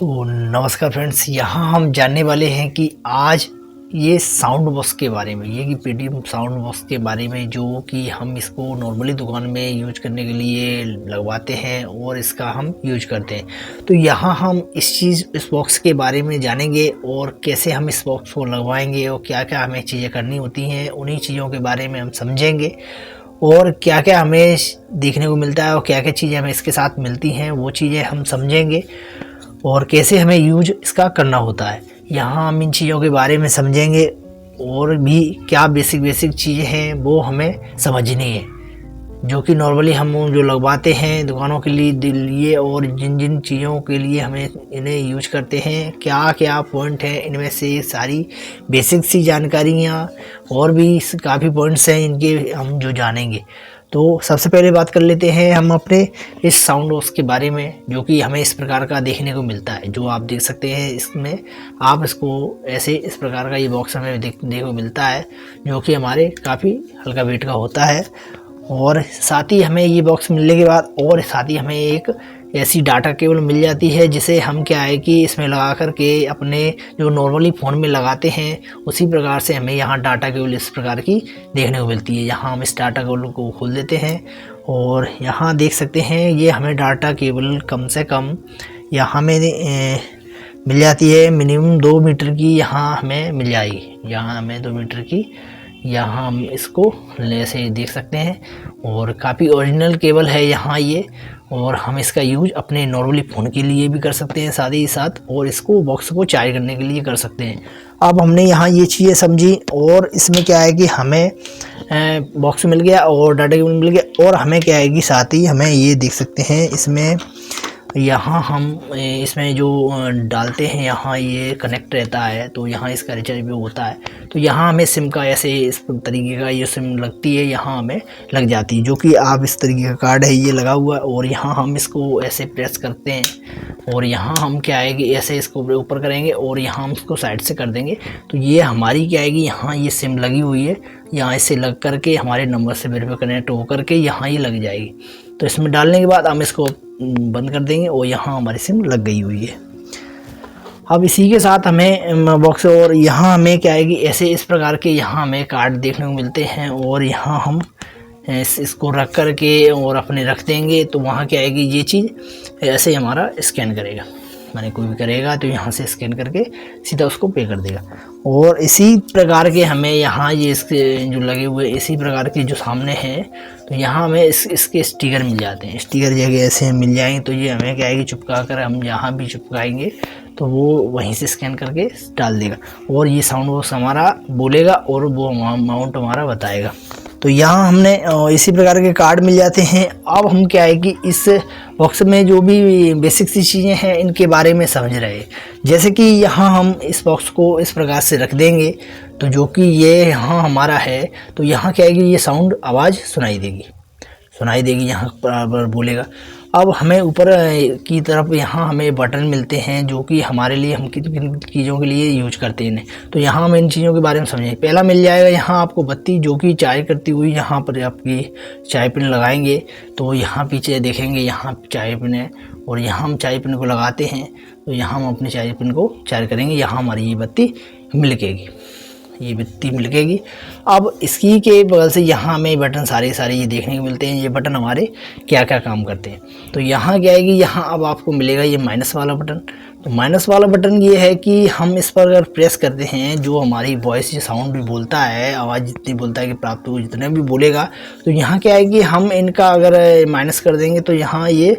तो नमस्कार फ्रेंड्स, यहाँ हम जानने वाले हैं कि आज ये साउंड बॉक्स के बारे में, ये कि पेटीएम साउंड बॉक्स के बारे में, जो कि हम इसको नॉर्मली दुकान में यूज करने के लिए लगवाते हैं और इसका हम यूज करते हैं। तो यहाँ हम इस बॉक्स के बारे में जानेंगे और कैसे हम इस बॉक्स को लगवाएंगे और क्या क्या हमें चीज़ें करनी होती हैं, उन्हीं चीज़ों के बारे में हम समझेंगे। और क्या क्या हमें देखने को मिलता है और क्या क्या चीज़ें हमें इसके साथ मिलती हैं, वो चीज़ें हम समझेंगे और कैसे हमें यूज इसका करना होता है। यहाँ हम इन चीज़ों के बारे में समझेंगे और भी क्या बेसिक चीज़ें हैं वो हमें समझनी है, जो कि नॉर्मली हम जो लगवाते हैं दुकानों के लिए और जिन जिन चीज़ों के लिए हमें इन्हें यूज करते हैं, क्या क्या पॉइंट हैं, इनमें से सारी बेसिक सी जानकारियाँ और भी काफ़ी पॉइंट्स हैं इनके हम जो जानेंगे। तो सबसे पहले बात कर लेते हैं हम अपने इस साउंड बॉक्स के बारे में, जो कि हमें इस प्रकार का देखने को मिलता है। जो आप देख सकते हैं इसमें, आप इसको ऐसे इस प्रकार का ये बॉक्स हमें देखने को मिलता है, जो कि हमारे काफ़ी हल्का वेट का होता है। और साथ ही हमें ये बॉक्स मिलने के बाद और साथ ही हमें एक ऐसी डाटा केबल मिल जाती है, जिसे हम क्या है कि इसमें लगा कर के अपने जो नॉर्मली फ़ोन में लगाते हैं उसी प्रकार से हमें यहाँ डाटा केबल इस प्रकार की देखने को मिलती है। यहाँ हम इस डाटा केबल को खोल देते हैं और यहाँ देख सकते हैं ये हमें डाटा केबल कम से कम यहाँ में मिल जाती है। मिनिमम 2 मीटर की यहाँ हमें मिल जाएगी। यहाँ हमें 2 मीटर की यहाँ हम इसको ऐसे देख सकते हैं और काफ़ी ओरिजिनल केबल है यहाँ ये। और हम इसका यूज अपने नॉर्मली फ़ोन के लिए भी कर सकते हैं साथ ही साथ, और इसको बॉक्स को चार्ज करने के लिए कर सकते हैं। अब हमने यहाँ ये चीज़ें समझी और इसमें क्या है कि हमें बॉक्स मिल गया और डाटा केबल मिल गया, और हमें क्या है कि साथ ही हमें ये देख सकते हैं इसमें यहाँ हम इसमें जो डालते हैं यहाँ ये कनेक्ट रहता है, तो यहाँ इसका रिचार्ज भी होता है। तो यहाँ हमें सिम का ऐसे इस तरीके का ये सिम लगती है, यहाँ हमें लग जाती है, जो कि आप इस तरीके का कार्ड है ये लगा हुआ है। और यहाँ हम इसको ऐसे प्रेस करते हैं और यहाँ हम क्या है कि ऐसे इसको ऊपर करेंगे और यहाँ हम इसको साइड से कर देंगे। तो ये हमारी क्या है कि यहाँ ये सिम लगी हुई है, यहाँ इससे लग करके हमारे नंबर से वेरीफाई कनेक्ट हो करके यहाँ ये लग जाएगी। तो इसमें डालने के बाद हम इसको बंद कर देंगे और यहाँ हमारी सिम लग गई हुई है। अब इसी के साथ हमें बॉक्स और यहाँ हमें क्या है कि ऐसे इस प्रकार के यहाँ हमें कार्ड देखने को मिलते हैं, और यहाँ हम इसको रख कर के और अपने रख देंगे। तो वहाँ क्या है कि ये चीज़ ऐसे हमारा स्कैन करेगा, मैंने कोई भी करेगा तो यहाँ से स्कैन करके सीधा उसको पे कर देगा। और इसी प्रकार के हमें यहाँ ये इसके जो लगे हुए इसी प्रकार के जो सामने हैं, तो यहाँ हमें इसके स्टिकर मिल जाते हैं। स्टिकर जगह ऐसे मिल जाएंगे, तो ये हमें क्या है कि चिपका कर हम यहाँ भी चिपकाएंगे तो वो वहीं से स्कैन करके डाल देगा और ये साउंड बॉक्स हमारा बोलेगा और वो अमाउंट हमारा बताएगा। तो यहाँ हमने इसी प्रकार के कार्ड मिल जाते हैं। अब हम क्या है कि इस बॉक्स में जो भी बेसिक सी चीज़ें हैं इनके बारे में समझ रहे हैं। जैसे कि यहाँ हम इस बॉक्स को इस प्रकार से रख देंगे, तो जो कि ये यहाँ हमारा है, तो यहाँ क्या है कि ये साउंड आवाज़ सुनाई देगी यहाँ पर बोलेगा। अब हमें ऊपर की तरफ यहाँ हमें बटन मिलते हैं, जो कि हमारे लिए हम किन चीज़ों के लिए यूज करते हैं इन्हें। तो यहाँ हम इन चीज़ों के बारे में समझेंगे। पहला मिल जाएगा यहाँ आपको बत्ती, जो कि चाय करती हुई यहाँ पर आपकी चाय पिन लगाएंगे तो यहाँ पीछे देखेंगे यहाँ चाय पिन है, और यहाँ हम चाय पिन को लगाते हैं तो यहाँ हम अपने चाय पिन को चार्ज करेंगे। यहाँ हमारी ये बत्ती मिलकेगी, ये बत्ती मिलकेगी। अब इसकी के बगल से यहाँ हमें बटन सारे ये देखने को मिलते हैं। ये बटन हमारे क्या क्या काम करते हैं। तो यहाँ क्या है कि यहाँ अब आपको मिलेगा ये माइनस वाला बटन। तो माइनस वाला बटन ये है कि हम इस पर अगर प्रेस करते हैं, जो हमारी वॉइस साउंड भी बोलता है, आवाज़ जितनी बोलता है कि प्राप्त हो जितने भी बोलेगा, तो यहाँ क्या है कि हम इनका अगर माइनस कर देंगे तो यहाँ ये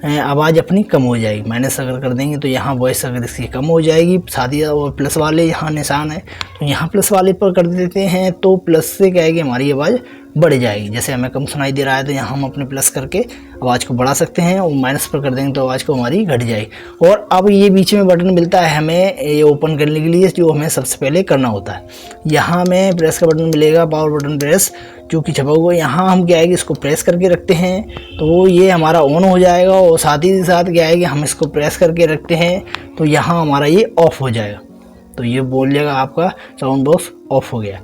आवाज़ अपनी कम हो जाएगी। माइनस अगर कर देंगे तो यहाँ वॉइस अगर इसकी कम हो जाएगी। साथ ही और प्लस वाले यहाँ निशान है, तो यहाँ प्लस वाले पर कर देते हैं तो प्लस से क्या है कि हमारी आवाज़ बढ़ जाएगी। जैसे हमें कम सुनाई दे रहा है तो यहाँ हम अपने प्लस करके आवाज़ को बढ़ा सकते हैं, और माइनस पर कर देंगे तो आवाज़ को हमारी घट जाएगी। और अब ये बीच में बटन मिलता है हमें ये ओपन करने के लिए, जो हमें सबसे पहले करना होता है। यहाँ हमें प्रेस का बटन मिलेगा, पावर बटन प्रेस, जो कि छपा हुआ है। यहाँ हम क्या है कि इसको प्रेस करके रखते हैं तो ये हमारा ऑन हो जाएगा, और साथ ही साथ क्या है कि हम इसको प्रेस करके रखते हैं तो यहाँ हमारा ये ऑफ हो जाएगा। तो ये बोल जाएगा आपका साउंड बॉक्स ऑफ हो गया।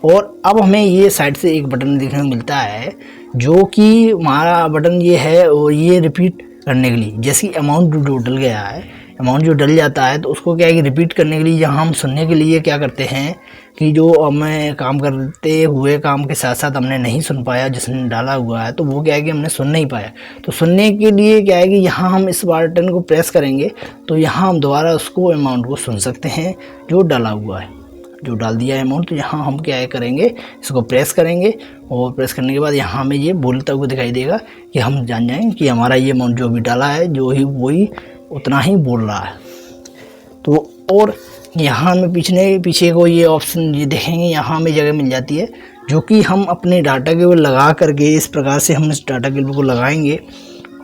और अब हमें ये साइड से एक बटन देखने को मिलता है, जो कि हमारा बटन ये है, और ये रिपीट करने के लिए, जैसे अमाउंट टोटल गया है, अमाउंट जो डल जाता है तो उसको क्या है कि रिपीट करने के लिए यहाँ हम सुनने के लिए क्या करते हैं कि जो हमें काम करते हुए काम के साथ साथ हमने नहीं सुन पाया जिसने डाला हुआ है, तो वो क्या है कि हमने सुन नहीं पाया। तो सुनने के लिए क्या है कि यहाँ हम इस बटन को प्रेस करेंगे तो यहाँ हम दोबारा उसको अमाउंट को सुन सकते हैं जो डाला हुआ है, जो डाल दिया है अमाउंट। तो यहाँ हम क्या है करेंगे, इसको प्रेस करेंगे और प्रेस करने के बाद यहाँ हमें ये बोलता हुआ दिखाई देगा कि हम जान जाएंगे कि हमारा ये अमाउंट जो भी डाला है जो ही वही उतना ही बोल रहा है। तो और यहाँ हमें पीछे को ये ऑप्शन ये देखेंगे, यहाँ हमें जगह मिल जाती है जो कि हम अपने डाटा केबल लगा करके इस प्रकार से हम इस डाटा केबल को लगाएंगे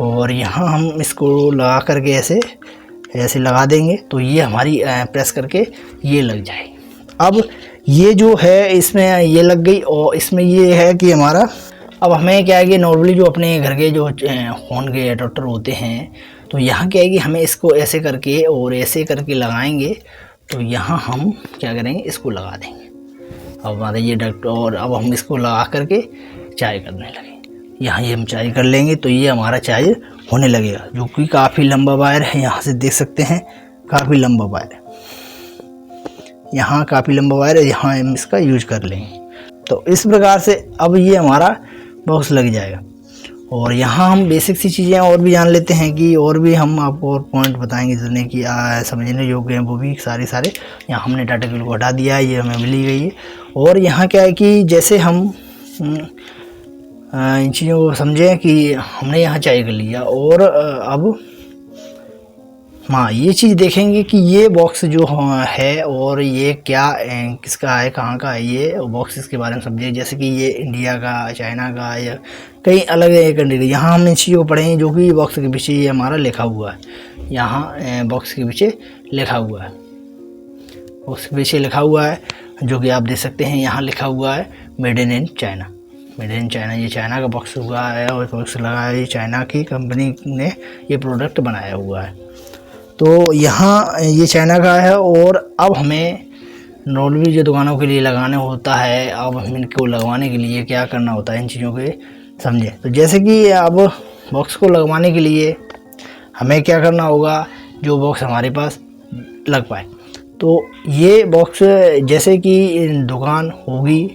और यहाँ हम इसको लगा करके ऐसे लगा देंगे तो ये हमारी प्रेस करके ये लग जाएगी। अब ये जो है इसमें ये लग गई और इसमें ये है कि हमारा अब हमें क्या है कि नॉर्मली जो अपने घर के जो फ़ोन के अडोप्टर होते हैं तो यहाँ क्या है कि हमें इसको ऐसे करके और ऐसे करके लगाएंगे तो यहाँ हम क्या करेंगे, इसको लगा देंगे। अब हमारा ये डक्ट और अब हम इसको लगा करके चार्ज करने लगेंगे। यहाँ ये हम चार्ज कर लेंगे तो ये हमारा चार्ज होने लगेगा, जो कि काफ़ी लंबा वायर है। यहाँ से देख सकते हैं काफ़ी लंबा वायर है, यहाँ काफ़ी लंबा वायर है, यहाँ हम इसका यूज कर लेंगे। तो इस प्रकार से अब ये हमारा बॉक्स लग जाएगा। और यहाँ हम बेसिक सी चीज़ें और भी जान लेते हैं कि और भी हम आपको और पॉइंट बताएंगे जितने कि समझने योग्य हैं वो भी सारे। यहाँ हमने डाटा केबल को हटा दिया है, ये हमें मिली गई है। और यहाँ क्या है कि जैसे हम इन चीज़ों को समझें कि हमने यहाँ चार्ज कर लिया और अब हाँ ये चीज़ देखेंगे कि ये बॉक्स जो है और ये क्या किसका है, कहाँ का है ये बॉक्स, इसके बारे में समझिए। जैसे कि ये इंडिया का, चाइना का या कई अलग कंट्री का। यहाँ हम इन चीज़ों को पढ़ेंगे जो कि बॉक्स के पीछे ये हमारा लिखा हुआ है। यहाँ बॉक्स के पीछे लिखा हुआ है, बॉक्स के पीछे लिखा हुआ है जो कि आप देख सकते हैं। यहाँ लिखा हुआ है made in China, made in China. ये चाइना का बॉक्स हुआ है और बॉक्स लगा है, ये चाइना की कंपनी ने ये प्रोडक्ट बनाया हुआ है। तो यहाँ ये चाइना का है। और अब हमें नॉर्मली जो दुकानों के लिए लगाने होता है, अब हम इनको लगवाने के लिए क्या करना होता है इन चीज़ों के समझें। तो जैसे कि अब बॉक्स को लगवाने के लिए हमें क्या करना होगा, जो बॉक्स हमारे पास लग पाए। तो ये बॉक्स जैसे कि दुकान होगी,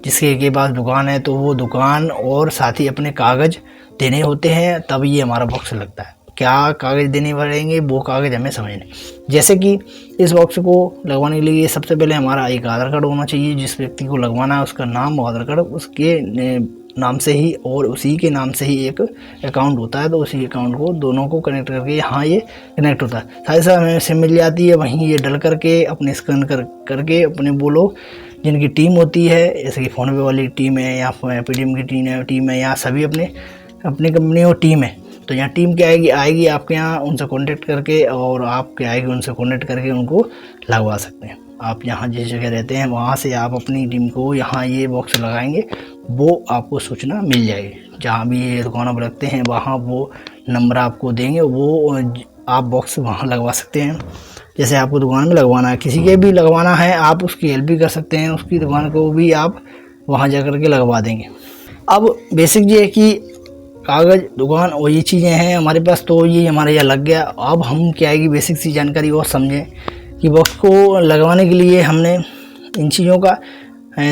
जिसके पास दुकान है तो वो दुकान और साथ ही अपने कागज़ देने होते हैं, तब ये हमारा बॉक्स लगता है। क्या कागज़ देने पड़ेंगे वो कागज़ हमें समझने। जैसे कि इस बॉक्स को लगवाने के लिए सबसे पहले हमारा एक आधार कार्ड होना चाहिए। जिस व्यक्ति को लगवाना है उसका नाम, आधार कार्ड, उसके नाम से ही और उसी के नाम से ही एक अकाउंट होता है। तो उसी अकाउंट को दोनों को कनेक्ट करके यहाँ ये कनेक्ट होता है। साथ ही साथ हमें सिम मिल जाती है, वहीं ये डल करके अपने स्कैन करके अपने वो लोग जिनकी टीम होती है, जैसे कि फ़ोनपे वाली टीम है या पेटीएम की टीम है या सभी अपनी कंपनी और टीम है। तो यहाँ टीम क्या आएगी आपके यहाँ, उनसे कांटेक्ट करके और आप क्या आएगी उनसे कांटेक्ट करके उनको लगवा सकते हैं। आप यहाँ जिस जगह रहते हैं वहाँ से आप अपनी टीम को यहाँ ये बॉक्स लगाएंगे, वो आपको सूचना मिल जाएगी। जहाँ भी ये दुकानों पर रखते हैं वहाँ वो नंबर आपको देंगे, वो आप बॉक्स वहाँ लगवा सकते हैं। जैसे आपको दुकान में लगवाना है, किसी के भी लगवाना है, आप उसकी हेल्प भी कर सकते हैं, उसकी दुकान को भी आप वहाँ जा कर के लगवा देंगे। अब बेसिक ये है कि कागज़, दुकान और ये चीज़ें हैं हमारे पास, तो ये हमारे यहाँ लग गया। अब हम क्या है कि बेसिक सी जानकारी और समझें कि बॉक्स को लगवाने के लिए हमने इन चीज़ों का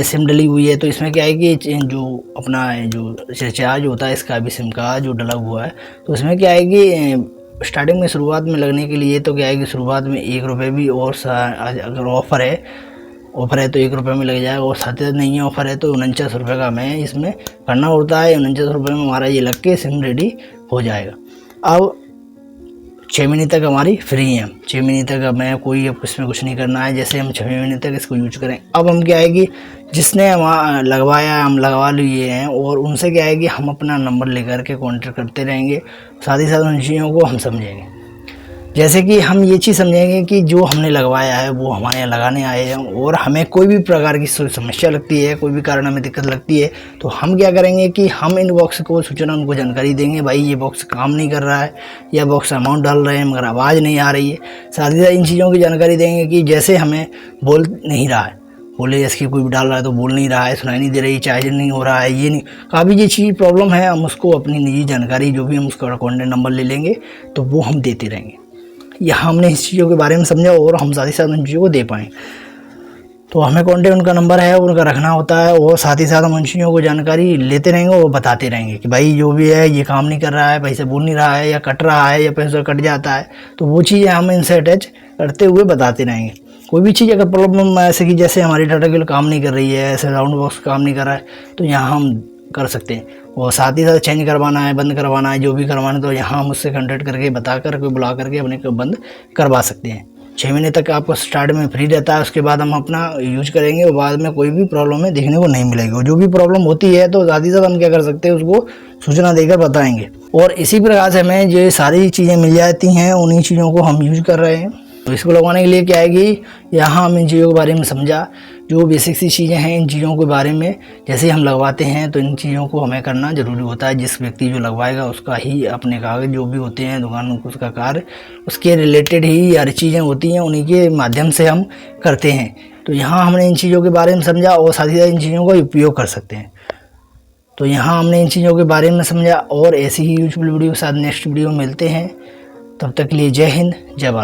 सिम डली हुई है। तो इसमें क्या है कि जो अपना जो रिचार्ज होता है इसका भी सिम का जो डला हुआ है, तो इसमें क्या है कि स्टार्टिंग में शुरुआत में लगने के लिए तो क्या है कि शुरुआत में 1 रुपये भी, और अगर ऑफ़र है तो 1 रुपये में लग जाएगा, और साथ ही नहीं है ऑफ़र है तो 49 रुपये का हमें इसमें करना होता है। 49 रुपये में हमारा ये लग के सिम रेडी हो जाएगा। अब 6 महीने तक हमारी फ्री है, 6 महीने तक हमें कोई अब इसमें कुछ नहीं करना है। जैसे हम 6 महीने तक इसको यूज करें। अब हम क्या है कि जिसने हम लगवाया हम लगवा लिए हैं, और उनसे क्या है कि हम अपना नंबर लेकर के कॉन्टेक्ट करते रहेंगे। साथ ही साथ उन चीज़ों को हम समझेंगे। जैसे कि हम ये चीज़ समझेंगे कि जो हमने लगवाया है वो हमारे यहाँ लगाने आए हैं, और हमें कोई भी प्रकार की समस्या लगती है, कोई भी कारण हमें दिक्कत लगती है, तो हम क्या करेंगे कि हम इन बॉक्स को सूचना उनको जानकारी देंगे, भाई ये बॉक्स काम नहीं कर रहा है या बॉक्स अमाउंट डाल रहे हैं मगर आवाज़ नहीं आ रही है। साथ ही साथ इन चीज़ों की जानकारी देंगे कि जैसे हमें बोल नहीं रहा है, बोले जैसे कि कोई भी डाल रहा है तो बोल नहीं रहा है, सुनाई नहीं दे रही, चार्जर नहीं हो रहा है, ये नहीं, काफ़ी ये चीज़ प्रॉब्लम है। हम उसको अपनी निजी जानकारी जो भी हम उसका कॉन्टैक्ट नंबर ले लेंगे तो वो हम देते रहेंगे। यहाँ हमने इस चीज़ों के बारे में समझा और हम साथ ही साथ उन चीज़ों को दे पाएँ। तो हमें कॉन्टेक्ट उनका नंबर है उनका रखना होता है और साथ ही साथ हम उन चीज़ों को जानकारी लेते रहेंगे और बताते रहेंगे कि भाई जो भी है ये काम नहीं कर रहा है, पैसे बोल नहीं रहा है या कट रहा है या पैसा कट जाता है, तो वो चीज़ें हम इनसे अटैच करते हुए बताते रहेंगे। कोई भी चीज़ अगर प्रॉब्लम ऐसे कि जैसे हमारी टाटा केबल काम नहीं कर रही है, ऐसे साउंड बॉक्स काम नहीं कर रहा है, तो यहाँ हम कर सकते हैं। और साथ ही साथ चेंज करवाना है, बंद करवाना है, जो भी करवाना है, तो यहाँ हम उससे कॉन्टेक्ट करके बता कर बुला करके अपने को बंद करवा सकते हैं। 6 महीने तक आपको स्टार्ट में फ्री रहता है, उसके बाद हम अपना यूज करेंगे और बाद में कोई भी प्रॉब्लम है देखने को नहीं मिलेगी। और जो भी प्रॉब्लम होती है तो साथ ही साथ हम क्या कर सकते हैं, उसको सूचना देकर बताएंगे। और इसी प्रकार से हमें ये सारी चीज़ें मिल जाती हैं, उन्हीं चीज़ों को हम यूज कर रहे हैं। तो इसको लगवाने के लिए क्या है कि यहाँ हम इन चीज़ों के बारे में समझा, जो बेसिक सी चीज़ें हैं इन चीज़ों के बारे में जैसे हम लगवाते हैं तो इन चीज़ों को हमें करना ज़रूरी होता है। जिस व्यक्ति जो लगवाएगा उसका ही अपने कागज जो भी होते हैं दुकान में उसका कार्य उसके रिलेटेड ही हर चीज़ें होती हैं, उन्हीं के माध्यम से हम करते हैं। तो यहाँ हमने इन चीज़ों के बारे में समझा और साथ ही साथ इन चीज़ों का उपयोग कर सकते हैं। तो यहाँ हमने इन चीज़ों के बारे में समझा और ऐसी ही यूजफुल वीडियो के साथ नेक्स्ट वीडियो में मिलते हैं। तब तक के लिए जय हिंद, जय भारत।